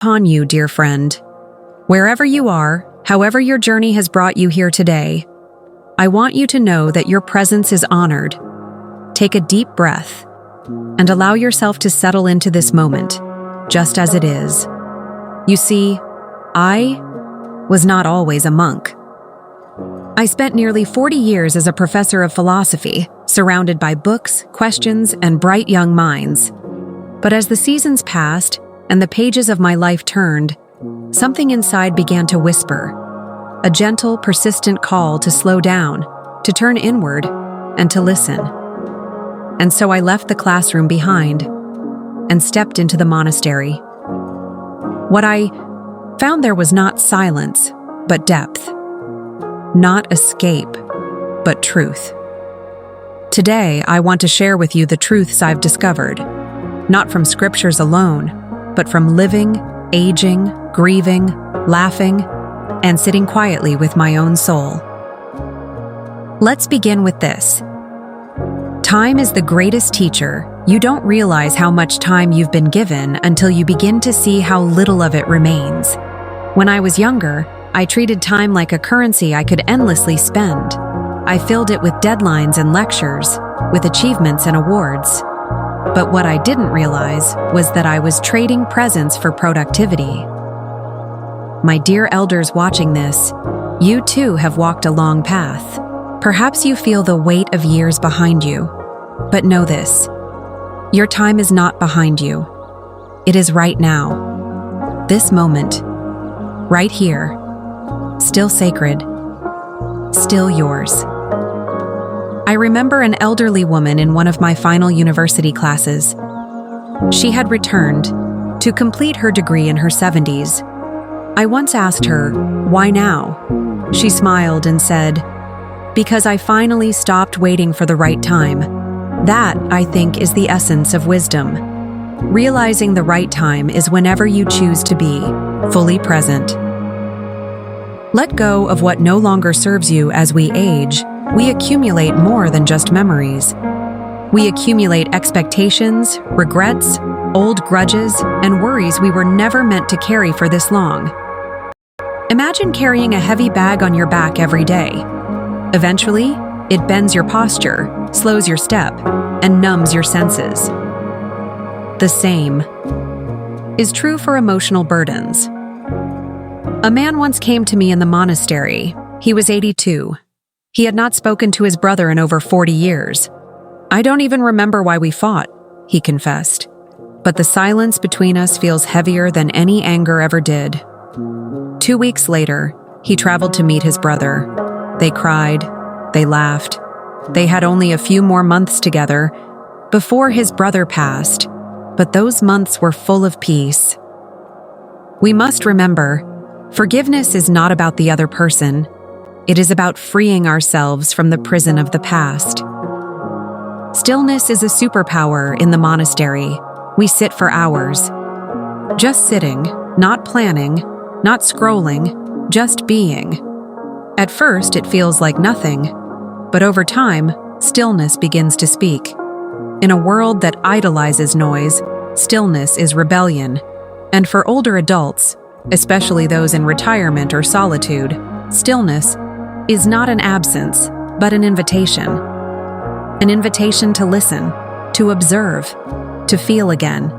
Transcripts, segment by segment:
upon you, dear friend. Wherever you are, however your journey has brought you here today, I want you to know that your presence is honored. Take a deep breath and allow yourself to settle into this moment, just as it is. You see, I was not always a monk. I spent nearly 40 years as a professor of philosophy, surrounded by books, questions, and bright young minds. But as the seasons passed and the pages of my life turned, something inside began to whisper, a gentle, persistent call to slow down, to turn inward, and to listen. And so I left the classroom behind and stepped into the monastery. What I found there was not silence, but depth. Not escape, but truth. Today, I want to share with you the truths I've discovered, not from scriptures alone, but from living, aging, grieving, laughing, and sitting quietly with my own soul. Let's begin with this. Time is the greatest teacher. You don't realize how much time you've been given until you begin to see how little of it remains. When I was younger, I treated time like a currency I could endlessly spend. I filled it with deadlines and lectures, with achievements and awards. But what I didn't realize was that I was trading presence for productivity. My dear elders watching this, you too have walked a long path. Perhaps you feel the weight of years behind you. But know this, your time is not behind you. It is right now. This moment, right here, still sacred, still yours. I remember an elderly woman in one of my final university classes. She had returned to complete her degree in her 70s. I once asked her, "Why now?" She smiled and said, "Because I finally stopped waiting for the right time." That, I think, is the essence of wisdom. Realizing the right time is whenever you choose to be fully present. Let go of what no longer serves you. As we age, we accumulate more than just memories. We accumulate expectations, regrets, old grudges, and worries we were never meant to carry for this long. Imagine carrying a heavy bag on your back every day. Eventually, it bends your posture, slows your step, and numbs your senses. The same is true for emotional burdens. A man once came to me in the monastery. He was 82. He had not spoken to his brother in over 40 years. "I don't even remember why we fought," he confessed. "But the silence between us feels heavier than any anger ever did." 2 weeks later, he traveled to meet his brother. They cried, they laughed. They had only a few more months together before his brother passed, but those months were full of peace. We must remember, forgiveness is not about the other person. It is about freeing ourselves from the prison of the past. Stillness is a superpower in the monastery. We sit for hours. Just sitting, not planning, not scrolling, just being. At first, it feels like nothing, but over time, stillness begins to speak. In a world that idolizes noise, stillness is rebellion. And for older adults, especially those in retirement or solitude, stillness is not an absence, but an invitation. An invitation to listen, to observe, to feel again.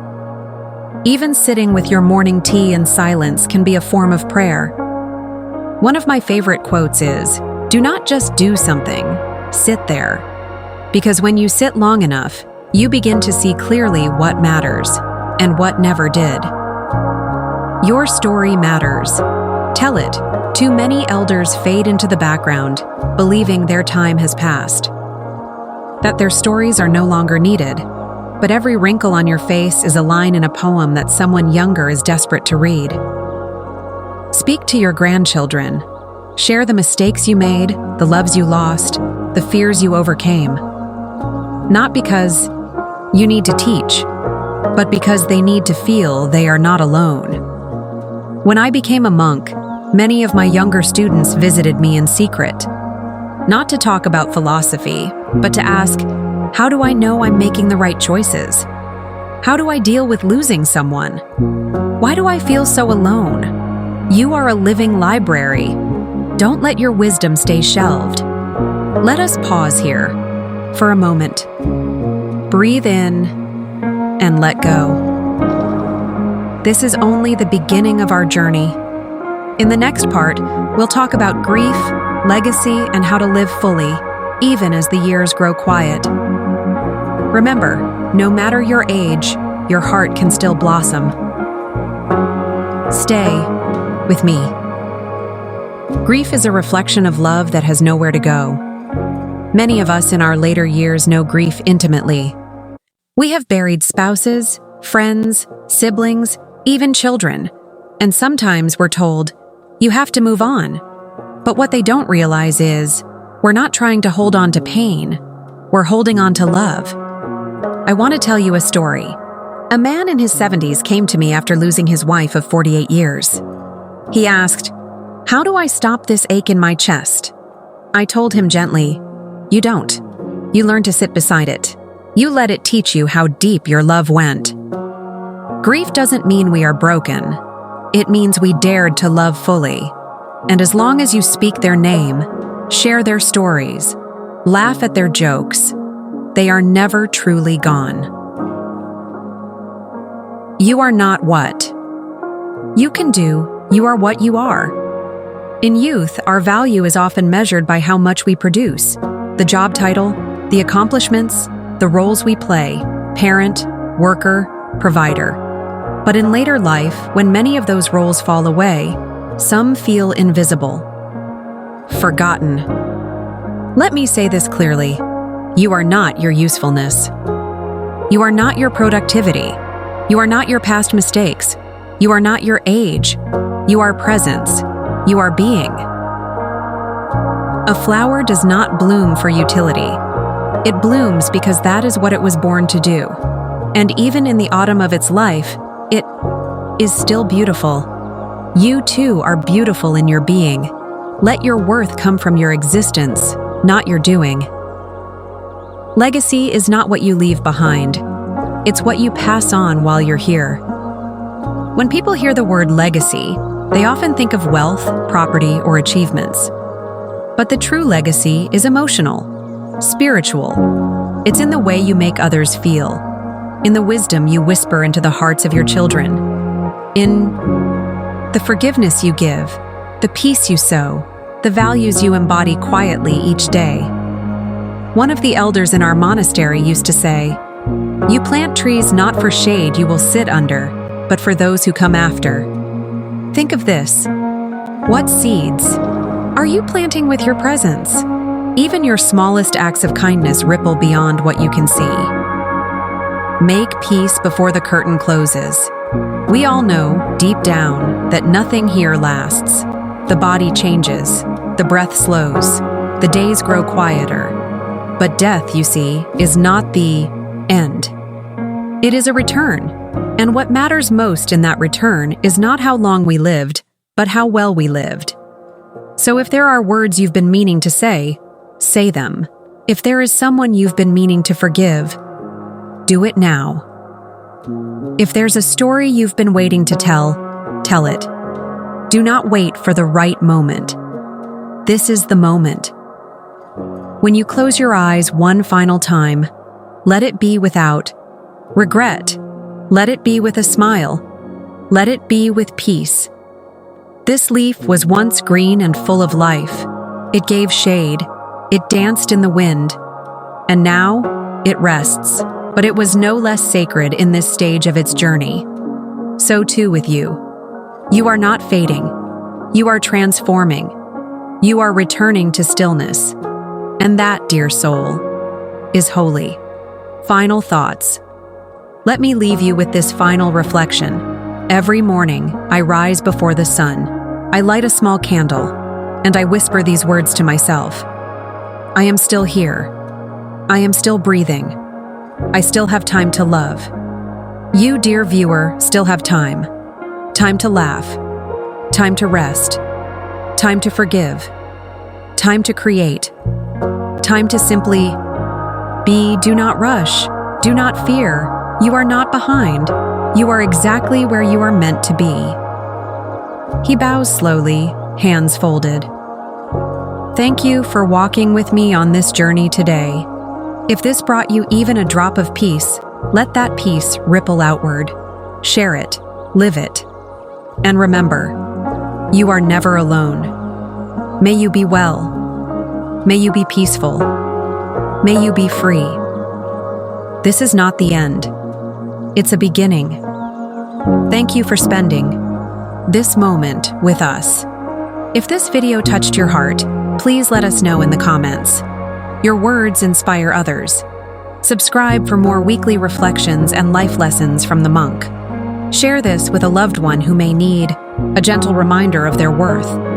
Even sitting with your morning tea in silence can be a form of prayer. One of my favorite quotes is, "Do not just do something, sit there." Because when you sit long enough, you begin to see clearly what matters and what never did. Your story matters. Tell it. Too many elders fade into the background, believing their time has passed, that their stories are no longer needed. But every wrinkle on your face is a line in a poem that someone younger is desperate to read. Speak to your grandchildren. Share the mistakes you made, the loves you lost, the fears you overcame. Not because you need to teach, but because they need to feel they are not alone. When I became a monk, many of my younger students visited me in secret. Not to talk about philosophy, but to ask, how do I know I'm making the right choices? How do I deal with losing someone? Why do I feel so alone? You are a living library. Don't let your wisdom stay shelved. Let us pause here for a moment. Breathe in and let go. This is only the beginning of our journey. In the next part, we'll talk about grief, legacy, and how to live fully, even as the years grow quiet. Remember, no matter your age, your heart can still blossom. Stay with me. Grief is a reflection of love that has nowhere to go. Many of us in our later years know grief intimately. We have buried spouses, friends, siblings, even children, and sometimes we're told, "You have to move on." But what they don't realize is, we're not trying to hold on to pain, we're holding on to love. I want to tell you a story. A man in his 70s came to me after losing his wife of 48 years. He asked, "How do I stop this ache in my chest?" I told him gently, "You don't. You learn to sit beside it. You let it teach you how deep your love went." Grief doesn't mean we are broken. It means we dared to love fully. And as long as you speak their name, share their stories, laugh at their jokes, they are never truly gone. You are not what you can do, you are what you are. In youth, our value is often measured by how much we produce, the job title, the accomplishments, the roles we play, parent, worker, provider. But in later life, when many of those roles fall away, some feel invisible, forgotten. Let me say this clearly. You are not your usefulness. You are not your productivity. You are not your past mistakes. You are not your age. You are presence. You are being. A flower does not bloom for utility. It blooms because that is what it was born to do. And even in the autumn of its life, it is still beautiful. You too are beautiful in your being. Let your worth come from your existence, not your doing. Legacy is not what you leave behind. It's what you pass on while you're here. When people hear the word legacy, they often think of wealth, property, or achievements. But the true legacy is emotional, spiritual. It's in the way you make others feel, in the wisdom you whisper into the hearts of your children, in the forgiveness you give, the peace you sow, the values you embody quietly each day. One of the elders in our monastery used to say, "You plant trees not for shade you will sit under, but for those who come after." Think of this. What seeds are you planting with your presence? Even your smallest acts of kindness ripple beyond what you can see. Make peace before the curtain closes. We all know, deep down, that nothing here lasts. The body changes, the breath slows, the days grow quieter. But death, you see, is not the end. It is a return. And what matters most in that return is not how long we lived, but how well we lived. So if there are words you've been meaning to say them. If there is someone you've been meaning to forgive, do it now. If there's a story you've been waiting to tell it. Do not wait for the right moment. This is the moment. When you close your eyes one final time, let it be without regret. Let it be with a smile. Let it be with peace. This leaf was once green and full of life. It gave shade. It danced in the wind. And now, it rests. But it was no less sacred in this stage of its journey. So too with you. You are not fading. You are transforming. You are returning to stillness. And that, dear soul, is holy. Final thoughts. Let me leave you with this final reflection. Every morning, I rise before the sun. I light a small candle, and I whisper these words to myself. I am still here. I am still breathing. I still have time to love. You, dear viewer, still have time. Time to laugh. Time to rest. Time to forgive. Time to create. Time to simply be. Do not rush. Do not fear. You are not behind. You are exactly where you are meant to be. He bows slowly, hands folded. Thank you for walking with me on this journey today. If this brought you even a drop of peace, let that peace ripple outward. Share it, live it. And remember, you are never alone. May you be well. May you be peaceful. May you be free. This is not the end. It's a beginning. Thank you for spending this moment with us. If this video touched your heart, please let us know in the comments. Your words inspire others. Subscribe for more weekly reflections and life lessons from the monk. Share this with a loved one who may need a gentle reminder of their worth.